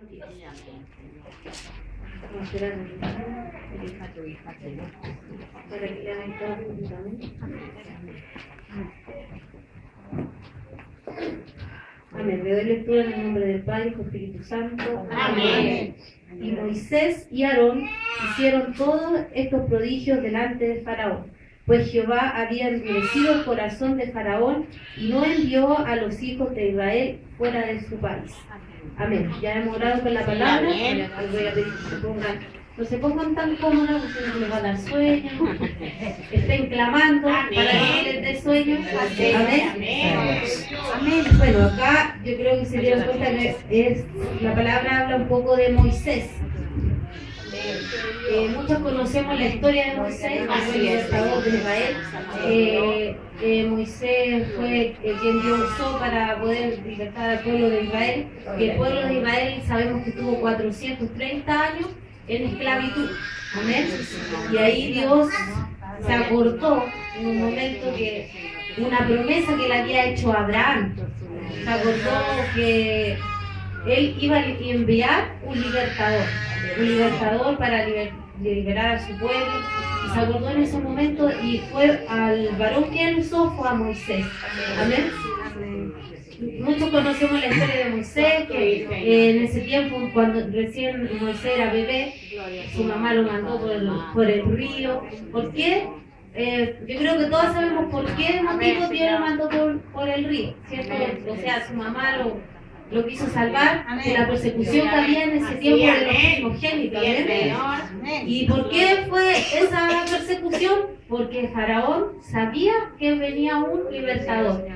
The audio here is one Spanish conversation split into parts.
gloria. Para que le hagan todo juntamente. Amén. Le doy lectura en el nombre del Padre, Hijo y Espíritu Santo. Amén. Y Moisés y Aarón hicieron todos estos prodigios delante de Faraón, pues Jehová había endurecido el corazón de Faraón y no envió a los hijos de Israel fuera de su país. Amén. Ya hemos orado con la palabra. Les voy a pedir que no se pongan tan cómodas, porque no les va a dar sueño. Estén clamando para que no les dé sueño. Amén. Amén. Bueno, acá yo creo que se dieron cuenta que la palabra habla un poco de Moisés. Muchos conocemos la historia de Moisés, que fue el libertador de Israel. Moisés fue quien Dios usó para poder libertar al pueblo de Israel. Y el pueblo de Israel sabemos que tuvo 430 años en esclavitud. Amén. Y ahí Dios se acordó en un momento que una promesa que le había hecho a Abraham. Se acordó que él iba a enviar un libertador para liberar a su pueblo. Y se acordó en ese momento y fue al varón que él usó, fue a Moisés. Amén. Muchos conocemos la historia de Moisés, que en ese tiempo, cuando recién Moisés era bebé, su mamá lo mandó por el río. ¿Por qué? Yo creo que todos sabemos por qué motivo Dios lo mandó por el río, ¿cierto? O sea, su mamá lo quiso salvar de la persecución que había en ese tiempo de los primogénitos. ¿Y por qué fue esa persecución? Porque Faraón sabía que venía un libertador.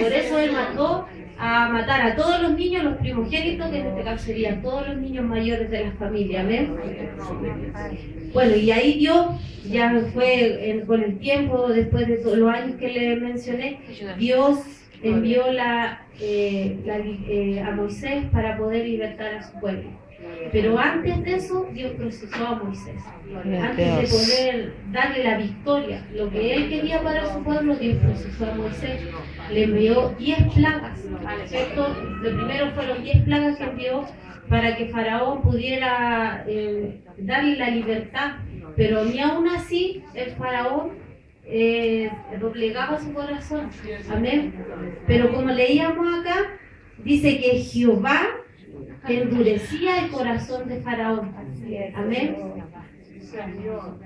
Por eso él mandó a matar a todos los niños, los primogénitos, que en este caso serían todos los niños mayores de la familia. Amén. Bueno, y ahí Dios, ya fue con el tiempo, después de todos los años que le mencioné, Dios envió a Moisés para poder libertar a su pueblo. Pero antes de eso, Dios procesó a Moisés. Antes de poder darle la victoria, lo que él quería para su pueblo, Dios procesó a Moisés. Le envió 10 plagas, ¿cierto? Lo primero fueron 10 plagas que envió para que Faraón pudiera darle la libertad. Pero ni aún así el Faraón doblegaba su corazón. Amén. Pero como leíamos acá, dice que Jehová endurecía el corazón de Faraón. Amén.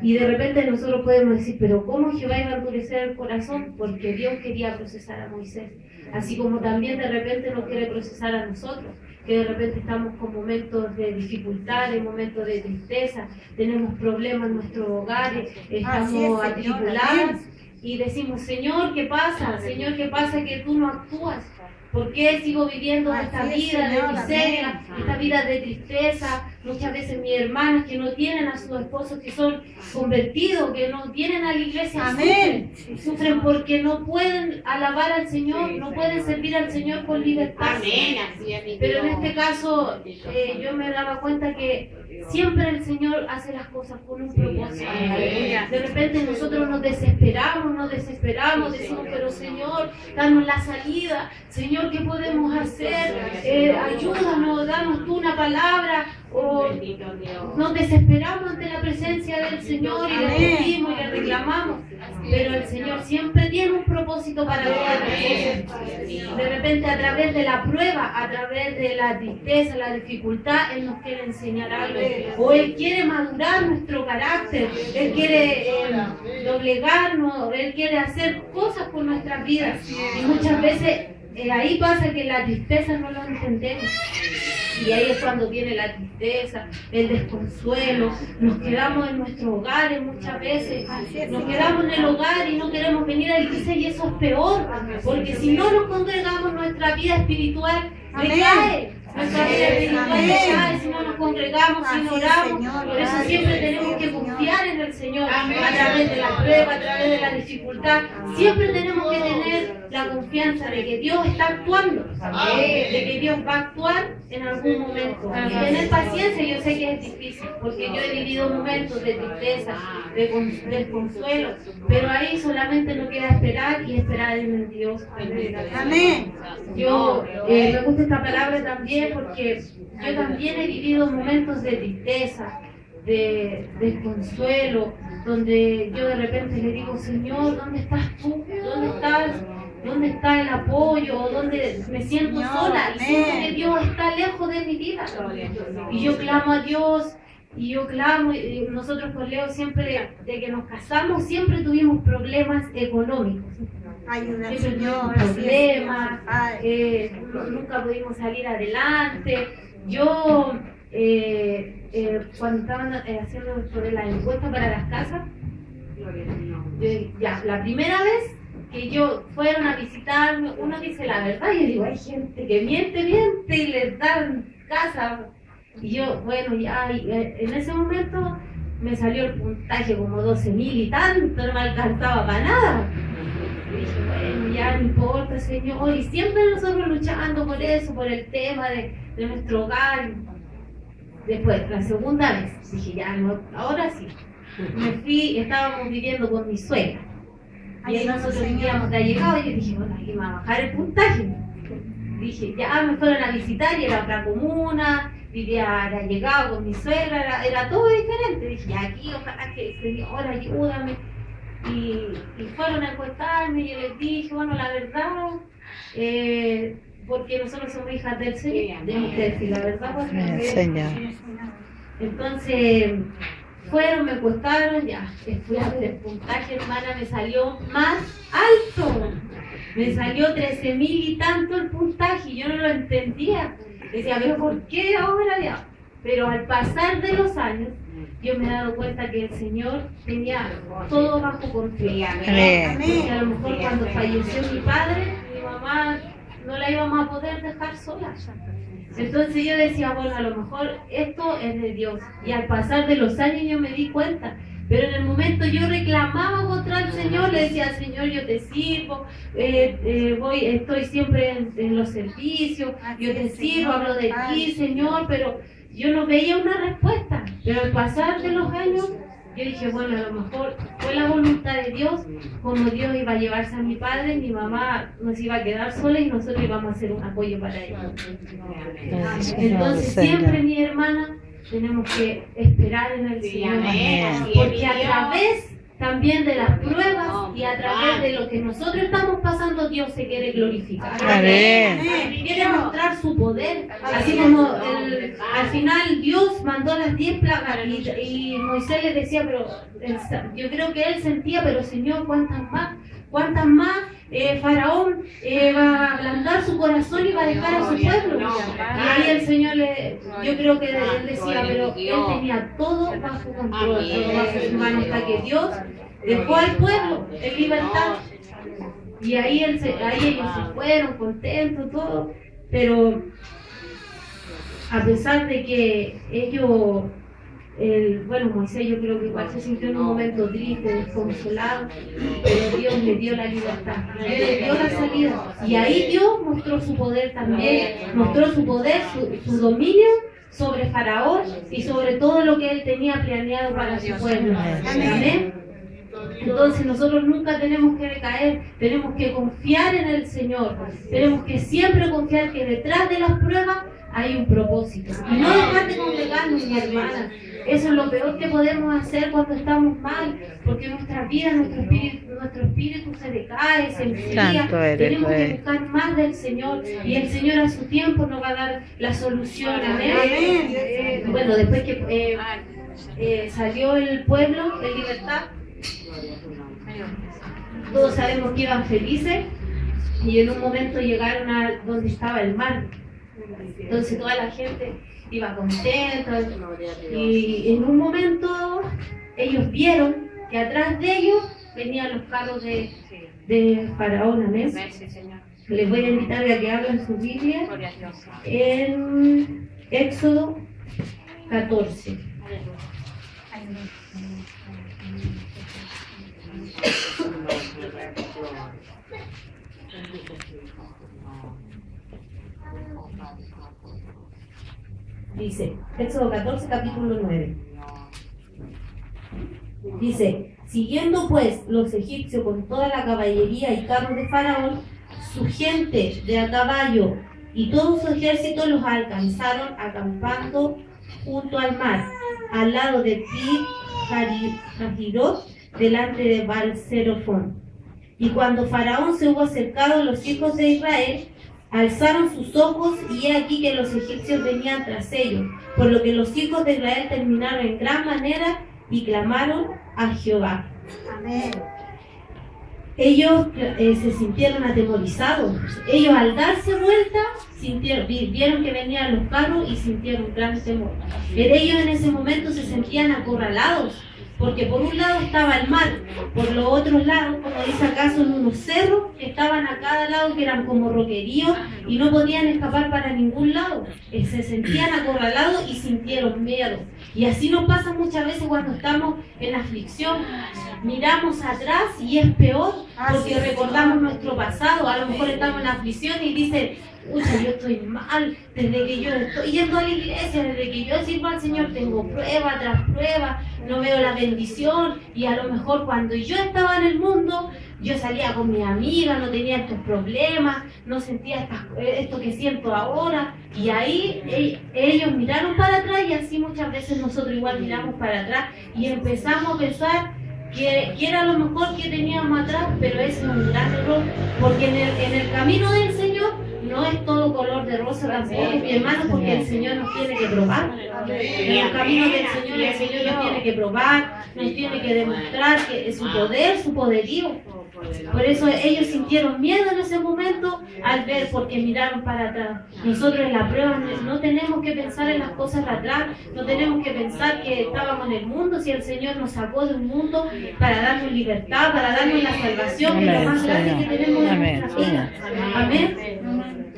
Y de repente nosotros podemos decir, pero ¿cómo Jehová iba a endurecer el corazón? Porque Dios quería procesar a Moisés. Así como también de repente nos quiere procesar a nosotros, que de repente estamos con momentos de dificultad, en momentos de tristeza, tenemos problemas en nuestros hogares, estamos atribulados y decimos, Señor, ¿qué pasa? Señor, ¿qué pasa que tú no actúas? ¿Por qué sigo viviendo esta vida de miseria, esta vida de tristeza? Muchas veces mis hermanas que no tienen a sus esposos que son convertidos, que no tienen a la iglesia, sufren porque no pueden alabar al Señor, no pueden servir al Señor con libertad. Pero en este caso yo me daba cuenta que siempre el Señor hace las cosas con un propósito. De repente nosotros nos desesperamos, decimos, pero Señor, danos la salida. Señor, ¿qué podemos hacer? Ayúdanos, danos tú una palabra. O nos desesperamos ante la presencia del Señor y le pedimos y le reclamamos. Pero el Señor siempre tiene un propósito para nosotros. De repente, a través de la prueba, a través de la tristeza, la dificultad, Él nos quiere enseñar algo. O Él quiere madurar nuestro carácter. Él quiere doblegarnos. Él quiere hacer cosas con nuestras vidas. Y muchas veces ahí pasa que la tristeza no lo entendemos. Y ahí es cuando viene la tristeza, el desconsuelo. Nos quedamos en nuestros hogares muchas veces. Nos quedamos en el hogar y no queremos venir a la iglesia, y eso es peor. Porque si no nos congregamos, nuestra vida espiritual decae. Nuestra vida espiritual decae si no nos congregamos, si no oramos. Por eso siempre tenemos que confiar en el Señor. A través de la prueba, a través de la dificultad. Siempre tenemos que tener la confianza de que Dios está actuando, de que Dios va a actuar en algún momento. Y tener paciencia, yo sé que es difícil, porque yo he vivido momentos de tristeza, de desconsuelo, pero ahí solamente nos queda esperar y esperar en el Dios. Amén. Yo me gusta esta palabra también porque yo también he vivido momentos de tristeza, de desconsuelo, donde yo de repente le digo, Señor, ¿dónde estás tú? ¿Dónde estás? ¿Dónde está el apoyo? ¿Dónde me siento sola? Y siento que Dios está lejos de mi vida. Y yo clamo a Dios, y yo clamo, y nosotros con Leo siempre, de que nos casamos, siempre tuvimos problemas económicos. Siempre tuvimos problemas, nunca pudimos salir adelante. Yo, cuando estaban haciendo sobre la encuesta para las casas, ya, la primera vez que yo fueron a visitarme, uno dice la verdad, y yo digo, hay gente que miente y les dan casa. Y yo, bueno, ya, en ese momento me salió el puntaje como 12.000 y tanto, no me alcanzaba para nada. Y dije, bueno, ya no importa, Señor, y siempre nosotros luchando por eso, por el tema de nuestro hogar. Después, la segunda vez, dije, ya, no, ahora sí. Me fui, estábamos viviendo con mi suegra. Y ahí nosotros vivíamos de allegado, y yo dije, bueno, aquí me va a bajar el puntaje. Dije, ya me fueron a visitar y era otra comuna, vivía de allegado con mi suegra, era todo diferente. Dije, aquí ojalá que el Señor ayúdame. Y fueron a encuestarme y yo les dije, bueno, la verdad, porque nosotros somos hijas del Señor, tenemos que decir la verdad. Entonces, fueron, me encuestaron, ya, fui a ver el puntaje, hermana, me salió más alto. Me salió 13.000 y tanto el puntaje, y yo no lo entendía. Decía, pero ¿por qué ahora ya? Pero al pasar de los años, yo me he dado cuenta que el Señor tenía todo bajo control. Porque a lo mejor cuando falleció mi padre, mi mamá no la íbamos a poder dejar sola. Entonces yo decía, bueno, a lo mejor esto es de Dios. Y al pasar de los años yo me di cuenta. Pero en el momento yo reclamaba contra el Señor, le decía, Señor, yo te sirvo, estoy siempre en los servicios, yo te sirvo, hablo de ti, Señor, pero yo no veía una respuesta. Pero al pasar de los años, yo dije, bueno, a lo mejor fue la voluntad de Dios, como Dios iba a llevarse a mi padre, mi mamá nos iba a quedar sola y nosotros íbamos a hacer un apoyo para ella. Entonces siempre, mi hermana, tenemos que esperar en el Señor, porque a través también de las pruebas y a través de lo que nosotros estamos pasando, Dios se quiere glorificar. Quiere mostrar su poder, así como al final Dios mandó las 10 plagas y Moisés le decía, pero yo creo que él sentía, pero Señor, ¿cuántas más? ¿Cuántas más? Faraón va a ablandar su corazón y va a dejar a su pueblo. Y ahí el Señor, yo creo que él decía, pero él tenía todo bajo control, todo bajo su mano, hasta que Dios dejó al pueblo en libertad. Y ahí ellos se fueron contentos, todo, pero a pesar de que ellos... Moisés yo creo que igual se sintió en un momento triste, desconsolado, pero Dios le dio la libertad, le dio la salida, y ahí Dios mostró su poder también, mostró su poder, su dominio sobre Faraón y sobre todo lo que él tenía planeado para su pueblo. Amén. Entonces nosotros nunca tenemos que decaer, tenemos que confiar en el Señor, tenemos que siempre confiar que detrás de las pruebas hay un propósito. Y no dejar de congregarnos, mi hermana. Eso es lo peor que podemos hacer cuando estamos mal, porque nuestra vida, nuestro espíritu se decae, se enfría. Tenemos que buscar más del Señor, y el Señor a su tiempo nos va a dar la solución. Amén. Bueno, después que salió el pueblo en libertad, todos sabemos que iban felices, y en un momento llegaron a donde estaba el mar. Entonces toda la gente iba contenta, y en un momento ellos vieron que atrás de ellos venían los carros de Faraón. Amén. Les voy a invitar a que abran su Biblia en Éxodo 14. Dice, Éxodo 14, capítulo 9. Dice, siguiendo pues los egipcios con toda la caballería y carros de Faraón, su gente de a caballo y todo su ejército los alcanzaron acampando junto al mar, al lado de Pi-Hahirot, delante de Baal-Zerofón. Y cuando Faraón se hubo acercado, los hijos de Israel alzaron sus ojos, y he aquí que los egipcios venían tras ellos, por lo que los hijos de Israel terminaron en gran manera y clamaron a Jehová. Amén. Ellos se sintieron atemorizados. Ellos, al darse vuelta, vieron que venían los carros y sintieron gran temor. Pero ellos en ese momento se sentían acorralados, porque por un lado estaba el mar, por los otros lados, como dice acá, son unos cerros que estaban a cada lado, que eran como roqueríos y no podían escapar para ningún lado. Se sentían acorralados y sintieron miedo. Y así nos pasa muchas veces cuando estamos en aflicción. Miramos atrás y es peor, porque recordamos nuestro pasado. A lo mejor estamos en aflicción y dicen, uy, yo estoy mal, desde que yo estoy yendo a la iglesia, desde que yo sirvo al Señor, tengo prueba tras prueba, no veo la bendición. Y a lo mejor cuando yo estaba en el mundo, yo salía con mis amigas, no tenía estos problemas, no sentía esto que siento ahora. Y ahí ellos miraron para atrás, y así muchas veces nosotros igual miramos para atrás y empezamos a pensar que era lo mejor que teníamos atrás, pero ese es un gran error, porque en el camino del Señor no es todo color de rosa tampoco, mi hermano, porque el Señor nos tiene que probar. En el camino del Señor, el Señor nos tiene que probar, nos tiene que demostrar que es su poder, su poderío. Por eso ellos sintieron miedo en ese momento al ver, porque miraron para atrás. Nosotros en la prueba no tenemos que pensar en las cosas de atrás, no tenemos que pensar que estábamos en el mundo, si el Señor nos sacó de un mundo para darnos libertad, para darnos la salvación, que es lo más grande que tenemos en nuestra vida. Amén.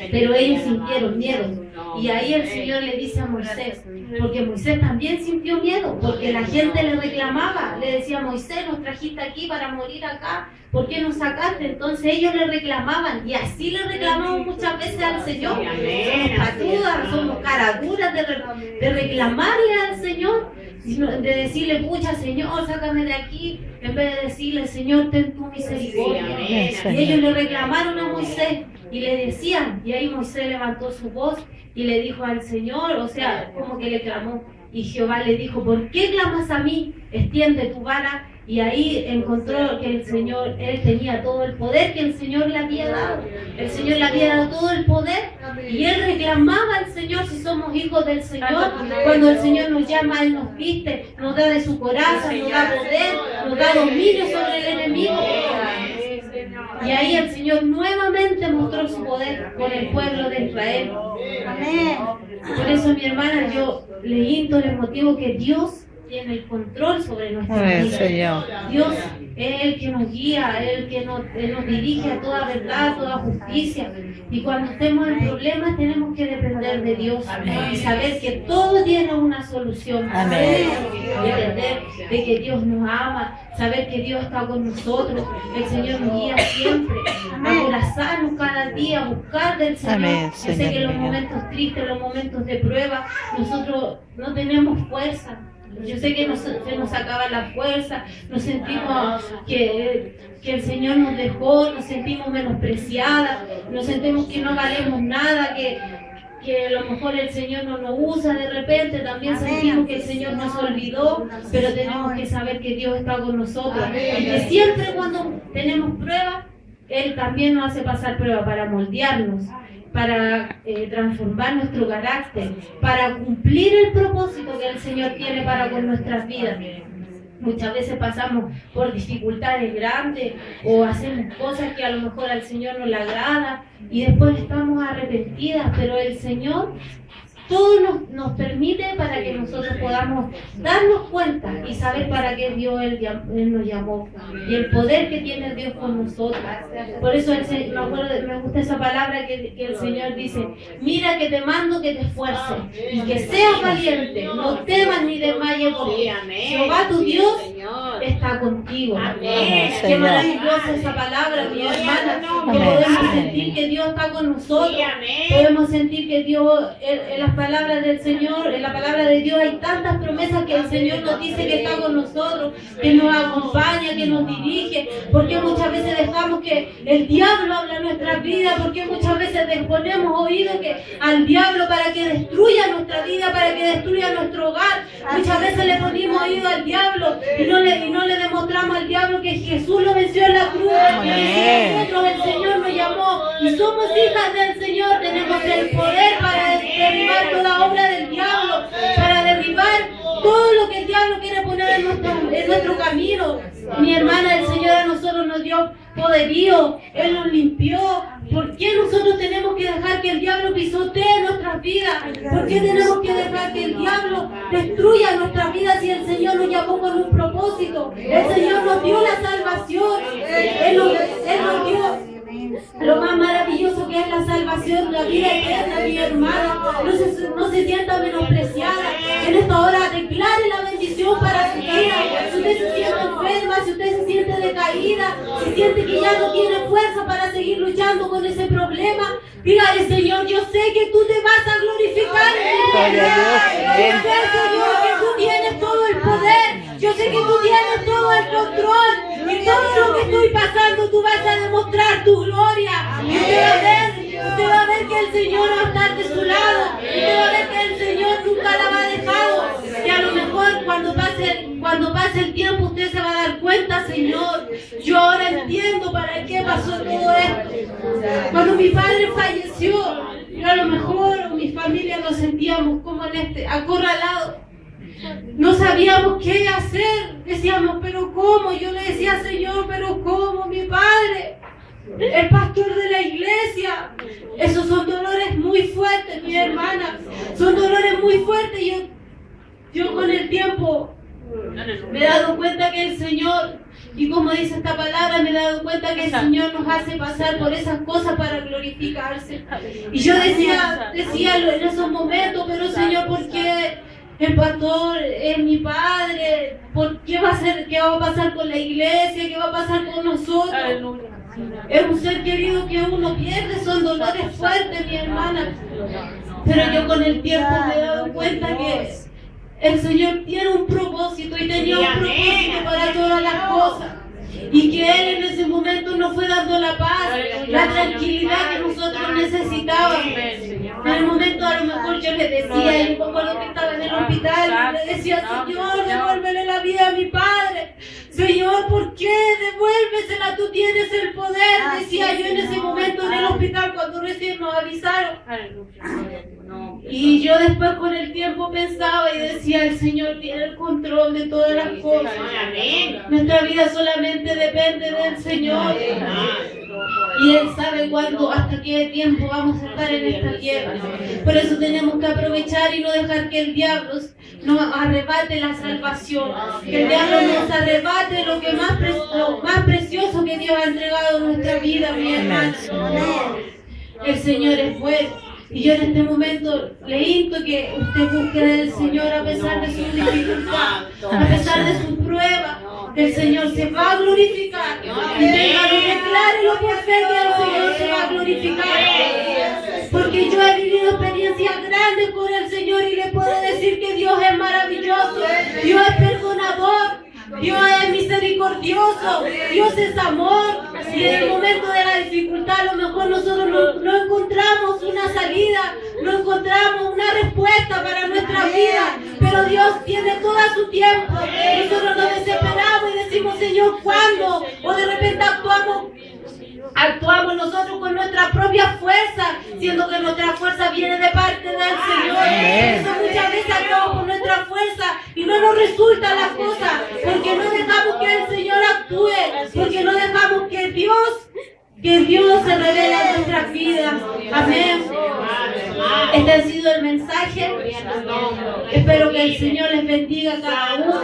Pero ellos sintieron miedo. Y ahí el Señor le dice a Moisés, porque Moisés también sintió miedo, porque la gente le reclamaba, le decía, Moisés, nos trajiste aquí para morir acá, ¿por qué nos sacaste? Entonces ellos le reclamaban, y así le reclamamos muchas veces al Señor. Somos patudas, somos caraduras de reclamarle al Señor, de decirle, pucha, Señor, sácame de aquí, en vez de decirle, Señor, ten tu misericordia. Y ellos le reclamaron a Moisés y le decían, y ahí Moisés levantó su voz y le dijo al Señor, o sea, como que le clamó, y Jehová le dijo, ¿por qué clamas a mí? Extiende tu vara. Y ahí encontró que el Señor, él tenía todo el poder que el Señor le había dado. El Señor le había dado todo el poder, y él reclamaba al Señor si somos hijos del Señor. Cuando el Señor nos llama, él nos viste, nos da de su corazón, nos da poder, nos da dominio sobre el enemigo. Y ahí el Señor nuevamente mostró su poder con el pueblo de Israel. Amén. Por eso, mi hermana, yo le insto, les motivo que Dios tiene el control sobre nuestra vida. Dios es el que nos guía, es el que Él nos dirige a toda verdad, a toda justicia. Y cuando estemos en problemas tenemos que depender de Dios. Y saber que todo tiene una solución. Depender de que Dios nos ama, saber que Dios está con nosotros. El Señor nos guía siempre. Abrazarnos cada día, buscar del Señor. Yo sé que en los momentos tristes, en los momentos de prueba, nosotros no tenemos fuerza. Yo sé que se nos acaba la fuerza, nos sentimos que el Señor nos dejó, nos sentimos menospreciadas, nos sentimos que no valemos nada, que a lo mejor el Señor no nos usa de repente, también sentimos que el Señor nos olvidó, pero tenemos que saber que Dios está con nosotros. Y que siempre cuando tenemos pruebas, Él también nos hace pasar pruebas para moldearnos, para transformar nuestro carácter, para cumplir el propósito que el Señor tiene para con nuestras vidas. Muchas veces pasamos por dificultades grandes o hacemos cosas que a lo mejor al Señor no le agrada y después estamos arrepentidas, pero el Señor todo nos permite para que nosotros podamos darnos cuenta y saber para qué Dios Él nos llamó y el poder que tiene Dios con nosotros. Por eso me gusta esa palabra que el Señor dice: mira que te mando que te esfuerces y que seas valiente, no temas ni desmayes, porque Jehová tu Dios está contigo. Qué maravillosa esa palabra, mi hermana, que podemos sentir que Dios está con nosotros. Podemos sentir que Dios, en las palabras del Señor, en la palabra de Dios hay tantas promesas que el Señor nos dice que está con nosotros, que nos acompaña, que nos dirige. Porque muchas veces dejamos que el diablo hable en nuestras vidas, porque muchas veces le ponemos oído al diablo para que destruya nuestra vida, para que destruya nuestro hogar. Muchas veces le ponemos oído al diablo y no le demostramos al diablo que Jesús lo venció en la cruz. Y nosotros, el Señor nos llamó y somos hijas del Señor, tenemos el poder para derribar toda obra del diablo, para derribar todo lo que el diablo quiere poner en nuestro camino. Mi hermana, el Señor a nosotros nos dio poderío, Él nos limpió. ¿Por qué nosotros tenemos que dejar que el diablo pisotee nuestras vidas? ¿Por qué tenemos que dejar que el diablo destruya nuestras vidas si el Señor nos llamó con un propósito? El Señor nos dio la salvación, Él nos dio lo más maravilloso que es la salvación, la vida eterna, mi hermana. No se sienta menospreciada. En esta hora declare la bendición para su vida. Si usted se siente enferma, si usted se siente decaída, si siente que ya no tiene fuerza para seguir luchando con ese problema, dígale: Señor, yo sé que tú te vas a glorificar en mi vida. Yo sé, Señor, que tú tienes todo el poder. Yo sé que tú tienes todo el control. Y todo lo que estoy pasando, tú vas a demostrar tu gloria. Y usted va a ver que el Señor va a estar de su lado. Usted va a ver que el Señor nunca la va a dejar. Y a lo mejor cuando pase el tiempo usted se va a dar cuenta: Señor, yo ahora entiendo para qué pasó todo esto. Cuando mi padre falleció, yo a lo mejor mi familia nos sentíamos como acorralados. No sabíamos qué hacer. Decíamos: ¿pero cómo? Yo le decía: Señor, ¿pero cómo? Mi padre, el pastor de la iglesia. Esos son dolores muy fuertes, mi hermana. Son dolores muy fuertes. Yo con el tiempo me he dado cuenta que el Señor, y como dice esta palabra, me he dado cuenta que el Señor nos hace pasar por esas cosas para glorificarse. Y yo decía en esos momentos: pero Señor, ¿por qué el pastor es mi padre? ¿Por qué va a pasar con la iglesia? ¿Qué va a pasar con nosotros? Es un ser querido que uno pierde, son dolores fuertes, mi hermana. Pero yo con el tiempo me he dado cuenta que el Señor tiene un propósito y tenía un propósito para todas las cosas. Y que Él en ese momento nos fue dando la paz, la tranquilidad que nosotros necesitábamos. En el momento a lo mejor yo le decía, y un poco lo que estaba en el hospital, le decía: Señor, devuélvele la vida a mi padre. Señor, ¿por qué? Devuélvesela, tú tienes el poder. Decía yo en ese momento en el hospital cuando recién nos avisaron. Y yo después con el tiempo pensaba y decía: el Señor tiene el control de todas las cosas. Nuestra vida solamente depende del Señor. Y Él sabe cuándo, hasta qué tiempo vamos a estar en esta tierra. Por eso tenemos que aprovechar y no dejar que el diablo nos arrebate la salvación. Que el diablo nos arrebate lo más precioso que Dios ha entregado en nuestra vida, mi hermano. El Señor es bueno. Y yo en este momento le insto que usted busque del Señor a pesar de su dificultad, a pesar de su prueba. El Señor se va a glorificar. Y declárelo por fe que el Señor se va a glorificar. Porque yo he vivido experiencias grandes con el Señor y le puedo decir que Dios es maravilloso. Dios es perdonador. Dios es misericordioso, Dios es amor. Y en el momento de la dificultad a lo mejor nosotros no encontramos una salida, no encontramos una respuesta para nuestra vida, pero Dios tiene todo a su tiempo. Nosotros nos desesperamos y decimos: Señor, ¿cuándo? O de repente actuamos nosotros con nuestra propia fuerza, siendo que nuestra fuerza viene de parte del Señor. Eso muchas veces actuamos con nuestra fuerza y no nos resultan las cosas, porque no dejamos que el Señor actúe, porque no dejamos que Dios se revele en nuestras vidas. Amén. Este ha sido el mensaje. Espero que el Señor les bendiga a cada uno.